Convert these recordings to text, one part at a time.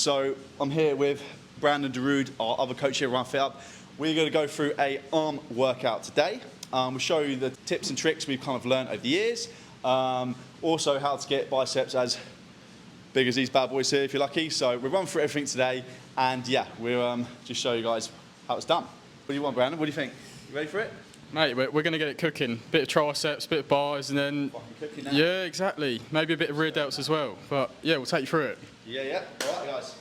So I'm here with Brandon Darude, our other coach here at Ryanfithub. We're going to go through a arm workout today. We'll show you the tips and tricks we've kind of learned over the years. Also how to get biceps as big as these bad boys here if you're lucky. So we'll run through everything today and yeah, we'll just show you guys how it's done. What do you want, Brandon? What do you think? You ready for it? Mate, we're going to get it cooking. Bit of triceps, bit of bars, and then... Fucking cooking now. Yeah, exactly. Maybe a bit of rear delts as well. But yeah, we'll take you through it. Yeah. All right, guys.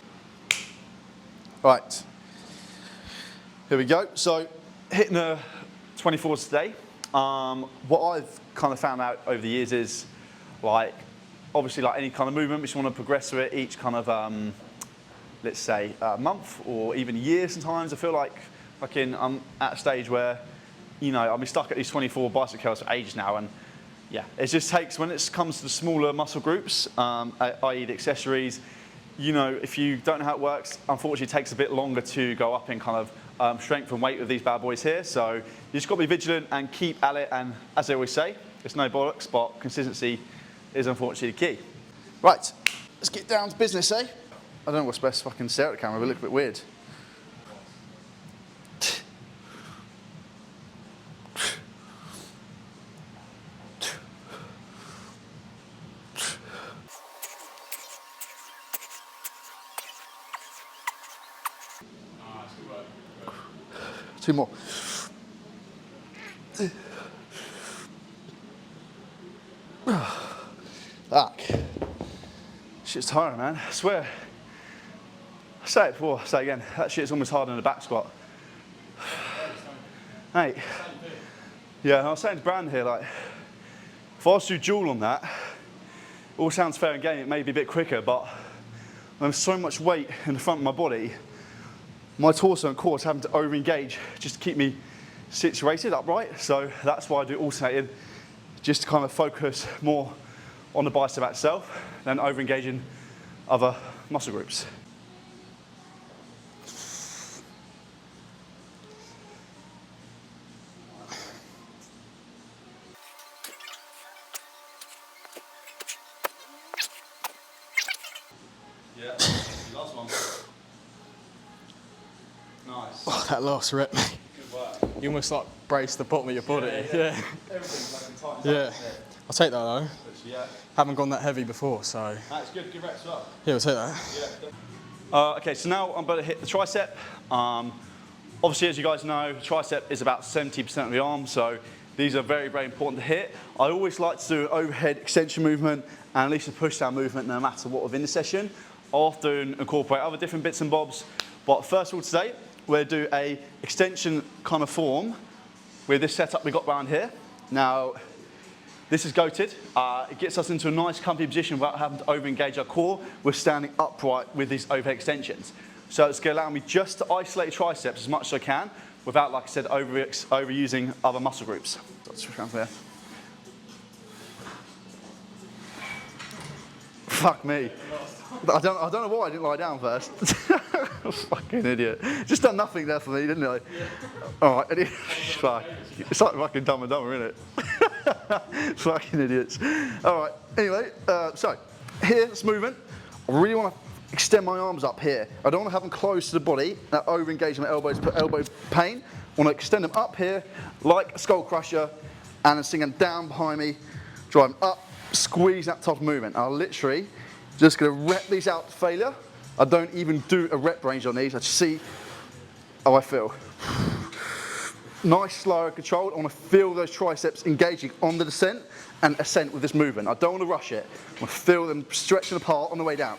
Right. Here we go. So, hitting the 24s today. What I've kind of found out over the years is, like, obviously, like any kind of movement, we just want to progress through it each kind of, let's say, month or even year sometimes. I feel like I'm at a stage where, you know, I've been stuck at these 24 bicep curls for ages now, and yeah, it just takes, when it comes to the smaller muscle groups, i.e. the accessories, you know, if you don't know how it works, unfortunately it takes a bit longer to go up in kind of strength and weight with these bad boys here, so you just got to be vigilant and keep at it, and as they always say, it's no bollocks, but consistency is unfortunately the key. Right, let's get down to business, eh? I don't know what's best if I can stare at the camera, but it looks a bit weird. Two more. Fuck. Shit's tiring, man. I swear. I say it before, I say it again. That shit's almost harder than a back squat. Hey. Yeah, and I was saying to Brandon here, like, if I was to do dual on that, all sounds fair and game, it may be a bit quicker, but when there's so much weight in the front of my body, my torso and core is having to over-engage just to keep me situated upright. So that's why I do alternated, just to kind of focus more on the bicep itself than over-engaging other muscle groups. Yeah, last one. Nice. Oh, that last rep, mate. Good work. You almost like brace the bottom of your body. Yeah. Everything's like in tight. Yeah. I'll take that though. Yeah. Haven't gone that heavy before, so. That's good reps as well. Yeah, we'll take that. Yeah. Okay, so now I'm going to hit the tricep. Obviously, as you guys know, the tricep is about 70% of the arm, so these are very, very important to hit. I always like to do an overhead extension movement and at least a push down movement no matter what within the session. I often incorporate other different bits and bobs, but first of all today, we'll do a extension kind of form with this setup we got around here. Now, this is goated. It gets us into a nice comfy position without having to over-engage our core. We're standing upright with these overhead extensions. So it's going to allow me just to isolate triceps as much as I can without, like I said, overusing other muscle groups. Let's switch around there. Fuck me. I don't know why I didn't lie down first. Fucking idiot. Just done nothing there for me, didn't I? Yeah. All right. Fuck. It's like fucking Dumb and Dumber, isn't it? Fucking idiots. All right. Anyway, so here, this movement, I really want to extend my arms up here. I don't want to have them close to the body, that over-engage my elbows, put elbow pain. I want to extend them up here like a skull crusher and then sing them down behind me, drive them up, squeeze that top movement. I'm literally just going to rep these out to failure. I don't even do a rep range on these. I just see how I feel. Nice, slow and controlled. I want to feel those triceps engaging on the descent and ascent with this movement. I don't want to rush it. I want to feel them stretching apart on the way down.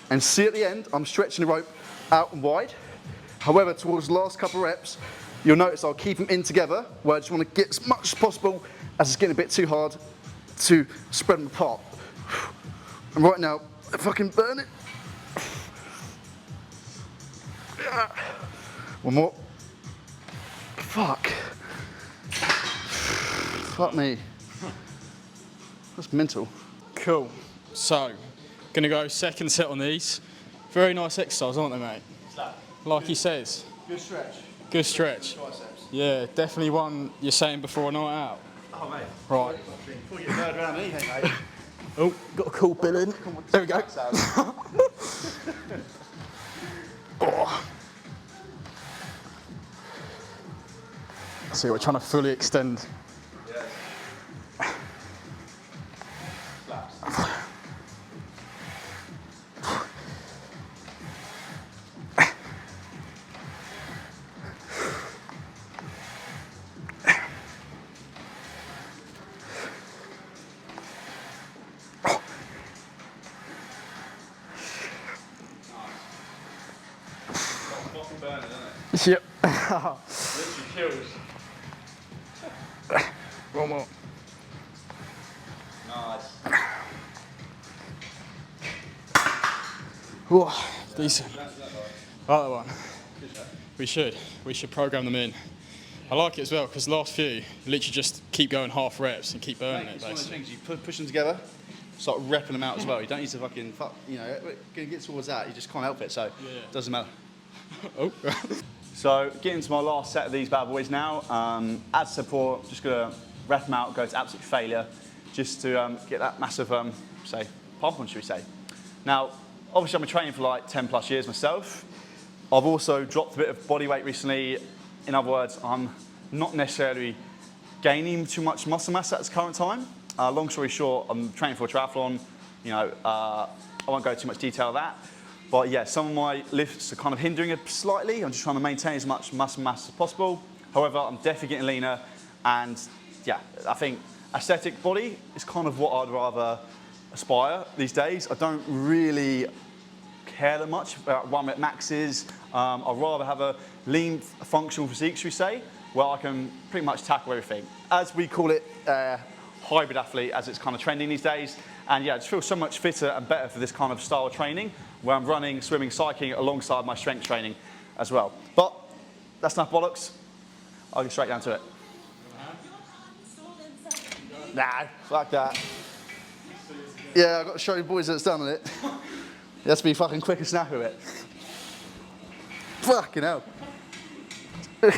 And see at the end, I'm stretching the rope out and wide. However, towards the last couple of reps, you'll notice I'll keep them in together, where I just want to get as much as possible as it's getting a bit too hard to spread them apart. And right now, if I can burn it. One more. Fuck. Fuck me. That's mental. Cool. So, gonna go second set on these. Very nice exercise, aren't they, mate? Like he says. Good stretch. Good stretch. Triceps. Yeah, definitely one you're saying before a night out. Oh, mate. Right. Before you get third round anything, mate. Oh, got a cool billing. There we go. Oh. See, we're trying to fully extend. Burning, isn't it? Yep. Literally kills. One more. Nice. Whoa, decent. Other one. We should program them in. I like it as well because last few, literally just keep going half reps and keep burning it. It's one of those Basically. things, you push them together, start repping them out as well. You don't need to fucking, you know, going to get towards that, you just can't help it, so it doesn't matter. Oh. So getting to my last set of these bad boys now. As support, just gonna rep them out, go to absolute failure, just to get that massive, say, pump on, should we say. Now, obviously I've been training for like 10 plus years myself. I've also dropped a bit of body weight recently. In other words, I'm not necessarily gaining too much muscle mass at this current time. Long story short, I'm training for a triathlon. You know, I won't go too much detail of that. But yeah, some of my lifts are kind of hindering it slightly. I'm just trying to maintain as much muscle mass as possible. However, I'm definitely getting leaner. And yeah, I think aesthetic body is kind of what I'd rather aspire these days. I don't really care that much about 1 rep maxes. I'd rather have a lean functional physique, should we say, where I can pretty much tackle everything. As we call it, hybrid athlete, as it's kind of trending these days. And yeah, I just feel so much fitter and better for this kind of style of training, where I'm running, swimming, cycling alongside my strength training as well. But that's enough bollocks. I'll get straight down to it. Nah, fuck that. Yeah, I've got to show you boys that it's done with it. You have to be fucking quick and snappy with it. Fucking hell. Do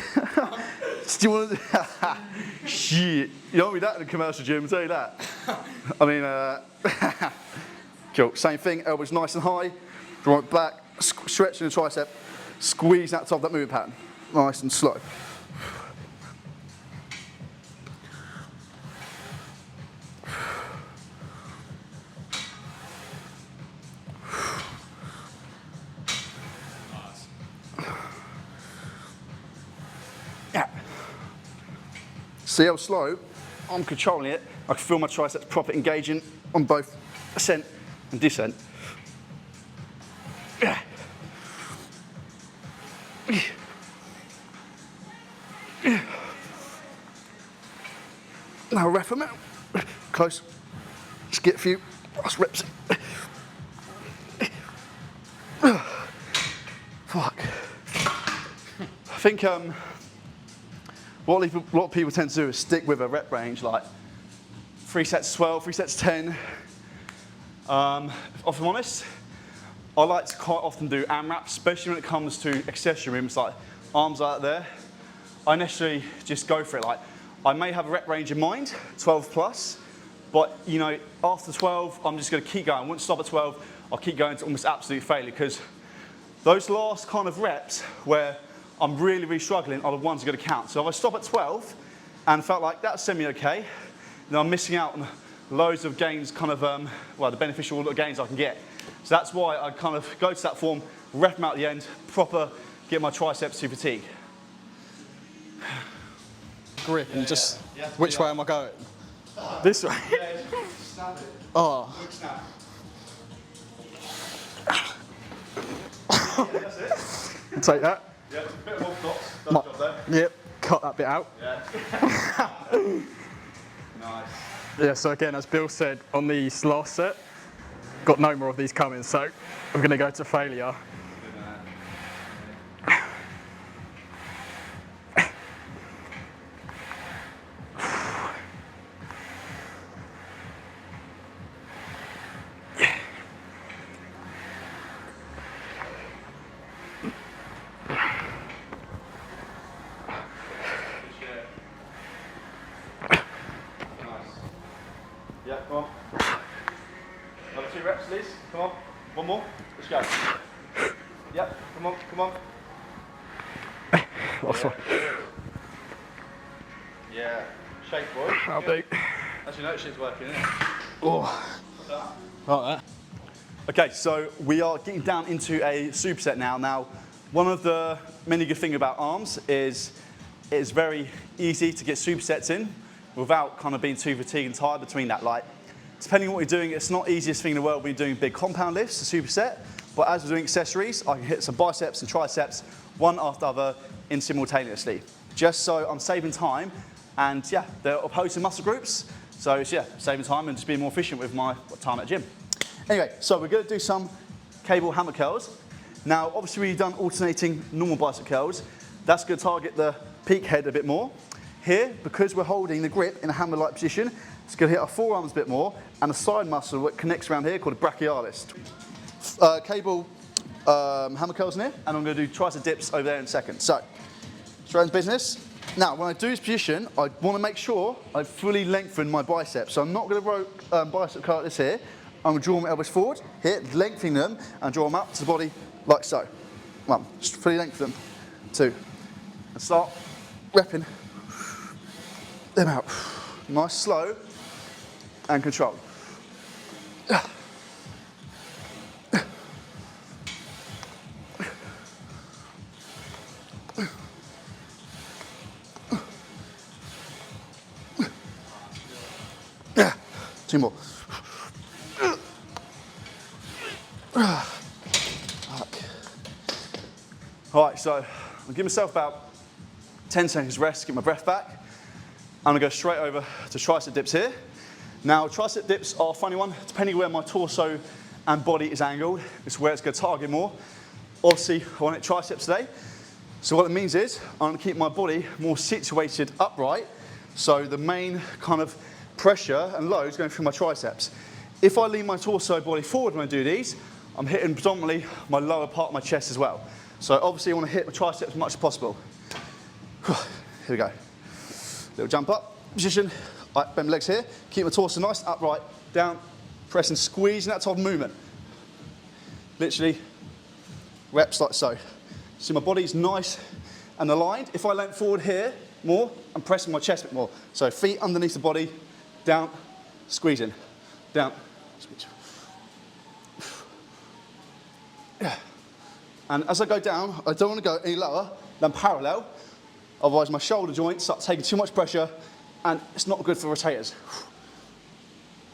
you want to... Shit. You don't want me that in a commercial gym, I'll tell you that. I mean, cool. Same thing, elbows nice and high. Draw it back, stretching the tricep, squeeze that top of that movement pattern. Nice and slow. Yeah. See how slow I'm controlling it. I can feel my triceps proper engaging on both ascent and descent. Yeah. Now rep them out. Close. Just get a few last reps. Fuck. I think what a lot of people tend to do is stick with a rep range like 3 sets 12, 3 sets 10. If I'm honest, I like to quite often do AMRAPs, especially when it comes to accessory movements like arms out there. I necessarily just go for it. Like, I may have a rep range in mind, 12 plus, but you know, after 12, I'm just going to keep going. I won't stop at 12. I'll keep going to almost absolute failure, because those last kind of reps where I'm really, really struggling are the ones that are going to count. So if I stop at 12 and felt like that's semi-okay, then I'm missing out on loads of gains, kind of, well, the beneficial gains I can get. So that's why I kind of go to that form, rep them out at the end, proper, get my triceps to fatigue. Grip and just, which way am I going? This way? Yeah, snap it. Oh. Quick snap. That's it. Take that. Yeah, it's a bit of orthodox. Done job there. Yep, cut that bit out. Yeah. Nice. Yeah, so again, as Bill said on the last set, got no more of these coming, so I'm going to go to failure. Good man. Yeah, come on. let's go. Yep, come on, come on. Yeah, shake boy. I'll do. As you know, shit's working, isn't it? Oh, like that. Okay, so we are getting down into a superset now. Now, one of the many good things about arms is it's very easy to get supersets in without kind of being too fatigued and tired between that. Like, depending on what you're doing, it's not the easiest thing in the world when you're doing big compound lifts, a superset. But as we're doing accessories, I can hit some biceps and triceps one after the other in simultaneously. Just so I'm saving time, and yeah, they're opposing muscle groups. So it's, yeah, saving time and just being more efficient with my time at the gym. Anyway, so we're going to do some cable hammer curls. Now, obviously we've done alternating normal bicep curls. That's going to target the peak head a bit more. Here, because we're holding the grip in a hammer-like position, it's going to hit our forearms a bit more, and the side muscle that connects around here called the brachialis. Cable hammer curls in here, and I'm going to do tricep dips over there in a second. So, straight into business. Now, when I do this position, I want to make sure I fully lengthen my biceps. So I'm not going to row bicep curl like this here. I'm going to draw my elbows forward, here, lengthening them, and draw them up to the body like so. 1, just fully lengthen them. 2, and start repping them out. Nice, slow, and controlled. Yeah, 2 more. All right, so I'll give myself about 10 seconds rest, get my breath back. I'm gonna go straight over to tricep dips here. Now, tricep dips are a funny one. Depending where my torso and body is angled, it's where it's gonna target more. Obviously, I want it triceps today. So what it means is, I'm gonna keep my body more situated upright, so the main kind of pressure and load is going through my triceps. If I lean my torso body forward when I do these, I'm hitting predominantly my lower part of my chest as well. So obviously I want to hit my triceps as much as possible. Here we go. Little jump up, position. All right, bend my legs here. Keep my torso nice, upright, down, press and squeeze in that type of movement. Literally, reps like so. See my body's nice and aligned. If I lean forward here more, I'm pressing my chest a bit more. So feet underneath the body, down, squeezing, down, squeeze. Yeah. And as I go down, I don't want to go any lower than parallel, otherwise my shoulder joints start taking too much pressure and it's not good for rotators.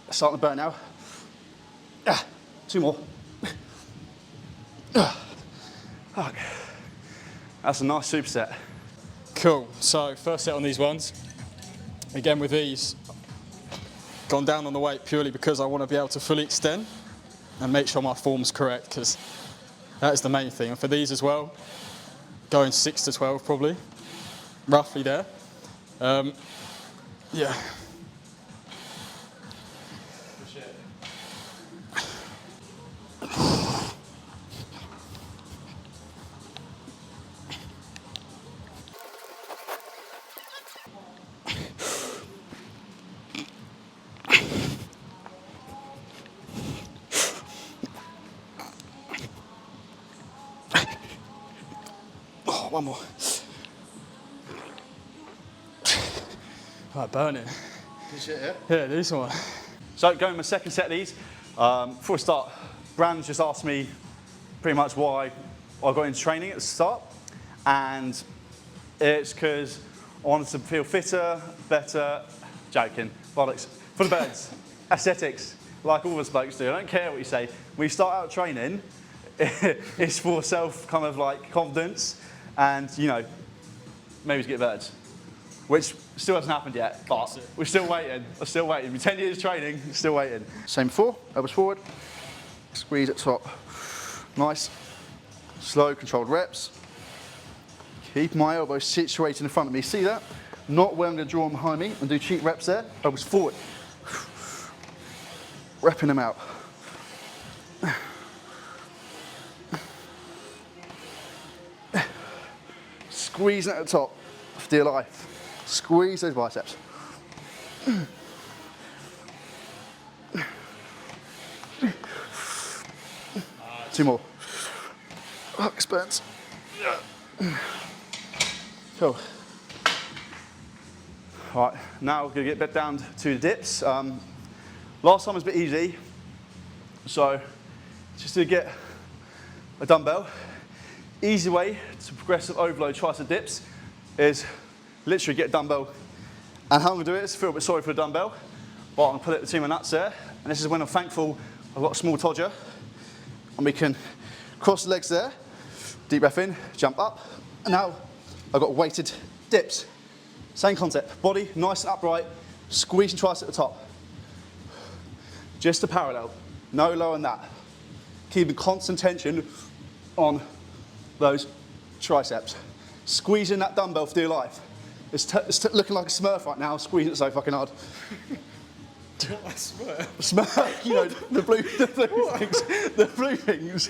Starting to burn now. 2 more. Okay. That's a nice superset. Cool, so first set on these ones. Again with these, gone down on the weight purely because I want to be able to fully extend and make sure my form's correct, because that is the main thing. And for these as well, going 6 to 12 probably, roughly there. Yeah. Oh, 1 more. Right, burning. Good shit, yeah? Yeah, this one. So going my second set of these, before I start, Brandon just asked me pretty much why I got into training at the start, and it's because I wanted to feel fitter, better, joking, bollocks, for the birds, aesthetics, like all of us blokes do. I don't care what you say. When you start out training, it's for self kind of like confidence and, you know, maybe to get birds. Which still hasn't happened yet, but we're still waiting. We're still waiting. 10 years training, still waiting. Same before, elbows forward, squeeze at top. Nice, slow, controlled reps. Keep my elbows situated in front of me. See that? Not where I'm going to draw them behind me and do cheap reps there. Elbows forward. Repping them out. Squeezing at the top for dear life. Squeeze those biceps. 2 2 more. Oh, expense. Cool. All right, now we're gonna get back down to the dips. Last time was a bit easy, so just to get a dumbbell, easy way to progressive overload tricep dips is literally get a dumbbell. And how I'm gonna do it is feel a bit sorry for the dumbbell, but I'm gonna put it between my nuts there. And this is when I'm thankful I've got a small todger. And we can cross the legs there, deep breath in, jump up. And now I've got weighted dips. Same concept, body nice and upright, squeezing tricep at the top. Just a parallel, no lower than that. Keeping constant tension on those triceps. Squeezing that dumbbell for dear life. It's looking like a Smurf right now, squeezing it so fucking hard. What, Smurf? Smurf, you know, the blue things. The blue things.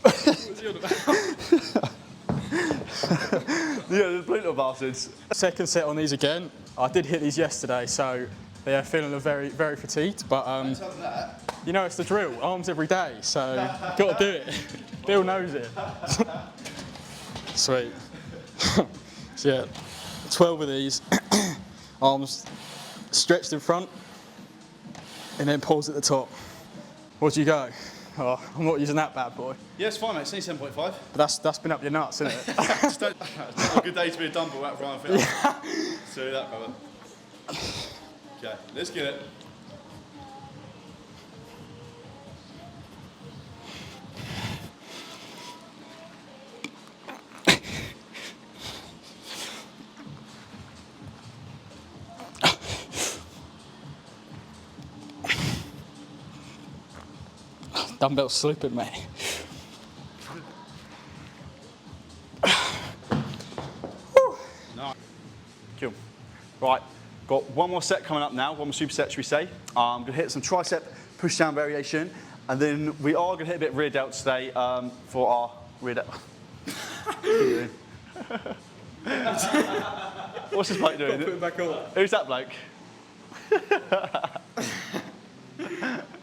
What's he on about? Yeah, the blue little bastards. Second set on these again. I did hit these yesterday, so they're feeling very, very fatigued. But you know, it's the drill. Arms every day, so got to do it. Bill knows it. Sweet. So yeah, 12 of these. Arms stretched in front, and then pulls at the top. What'd you go? Oh, I'm not using that bad boy. Yeah, it's fine, mate. It's only 7.5. But that's been up your nuts, isn't it? It's not a good day to be a dumbbell out for Ryanfithub. Yeah. So that, brother. Okay, let's get it. Dumbbell's slipping, mate. Nice. Cool. Right, got one more set coming up now, one more superset, should we say. I'm gonna hit some tricep push down variation, and then we are gonna hit a bit of rear delt today for our rear delt. What's this bloke doing? Put it back on. Who's that bloke?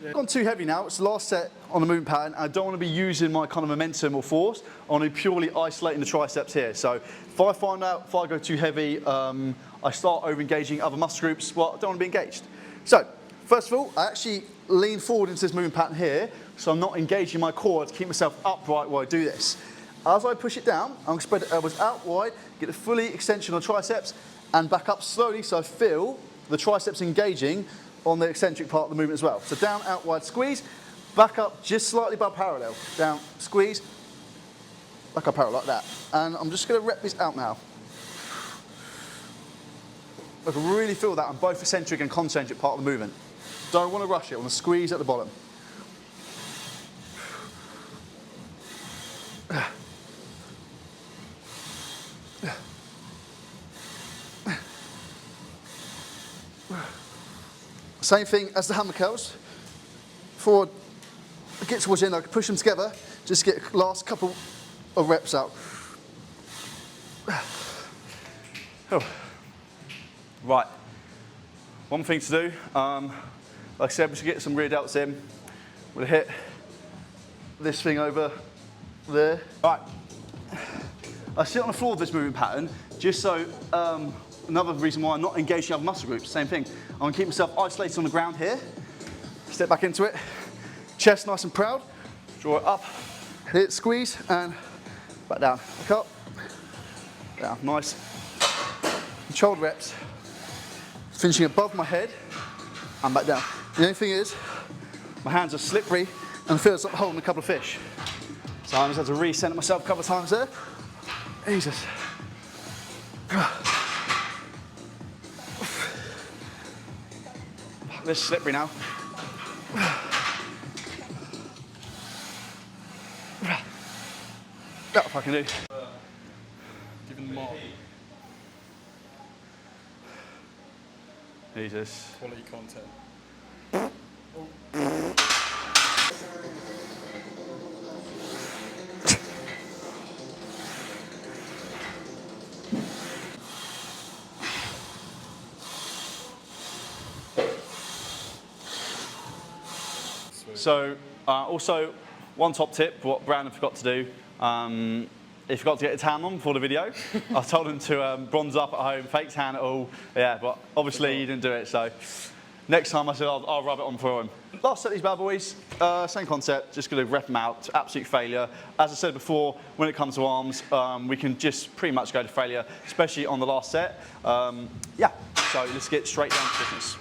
I've gone too heavy now. It's the last set on the movement pattern. I don't want to be using my kind of momentum or force. I want to be purely isolating the triceps here. So if I find out if I go too heavy, I start over-engaging other muscle groups. Well, I don't want to be engaged. So first of all, I actually lean forward into this movement pattern here, so I'm not engaging my core to keep myself upright while I do this. As I push it down, I'm going to spread the elbows out wide, get a fully extension on triceps, and back up slowly so I feel the triceps engaging on the eccentric part of the movement as well. So down, out, wide, squeeze, back up just slightly above parallel. Down, squeeze, back up parallel like that. And I'm just going to rep this out now. I can really feel that on both eccentric and concentric part of the movement. Don't want to rush it, I want to squeeze at the bottom. Same thing as the hammer curls. Forward, get towards the end, I can push them together, just get the last couple of reps out. Oh. Right, one thing to do, like I said, we should get some rear delts in. We'll hit this thing over there. Right, I sit on the floor of this movement pattern, just so, another reason why I'm not engaging other muscle groups, same thing. I'm gonna keep myself isolated on the ground here, step back into it, chest nice and proud, draw it up, hit, squeeze, and back down. Back up, down, nice. Controlled reps, finishing above my head, and back down. The only thing is, my hands are slippery, and it feels like holding a couple of fish. So I just had to recenter myself a couple of times there. Jesus. This is slippery now. That if I can do. Given the mark. Jesus. Quality content. So Also, one top tip, what Brandon forgot to do, he forgot to get a tan on before the video. I told him to bronze up at home, fake tan at all. Yeah, but obviously he didn't do it, so next time I said I'll rub it on for him. Last set of these bad boys, same concept, just going to rep them out to absolute failure. As I said before, when it comes to arms, we can just pretty much go to failure, especially on the last set. Yeah, so let's get straight down to business.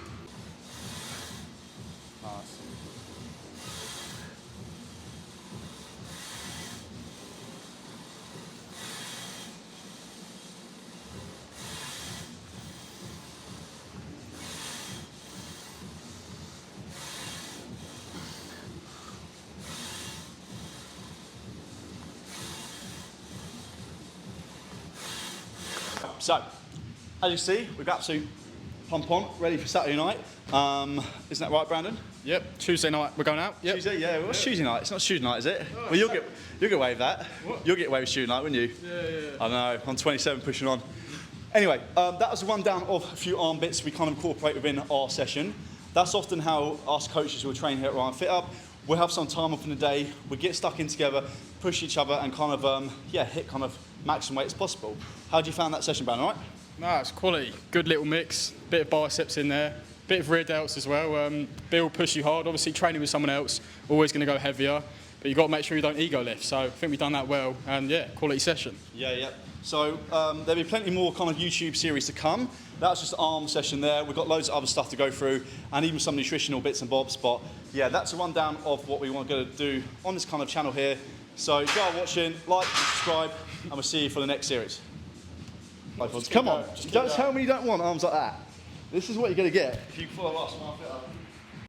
So, as you see, we've got absolute pump on, ready for Saturday night. Isn't that right, Brandon? Yep, Tuesday night we're going out. Yep. Tuesday, yeah. What's Tuesday night? It's not student night, is it? Oh, well, you'll get away with that. What? You'll get away with student night, wouldn't you? Yeah. I know. I'm 27, pushing on. Anyway, that was a rundown of a few arm bits we kind of incorporate within our session. That's often how us coaches will train here at Ryanfithub. We'll have some time off in the day. We get stuck in together, push each other, and kind of hit kind of maximum weight as possible. How do you find that session, Brandon? All right? No, it's quality. Good little mix. Bit of biceps in there. Bit of rear delts as well. Bill push you hard. Obviously, training with someone else, always going to go heavier. But you've got to make sure you don't ego lift. So I think we've done that well. And yeah, quality session. Yeah. So there'll be plenty more kind of YouTube series to come. That's just an arm session there. We've got loads of other stuff to go through and even some nutritional bits and bobs. But yeah, that's a rundown of what we want to do on this kind of channel here. So if you are watching, like, subscribe, and we'll see you for the next series. Come on, don't tell me you don't want arms like that. This is what you're going to get if you follow us.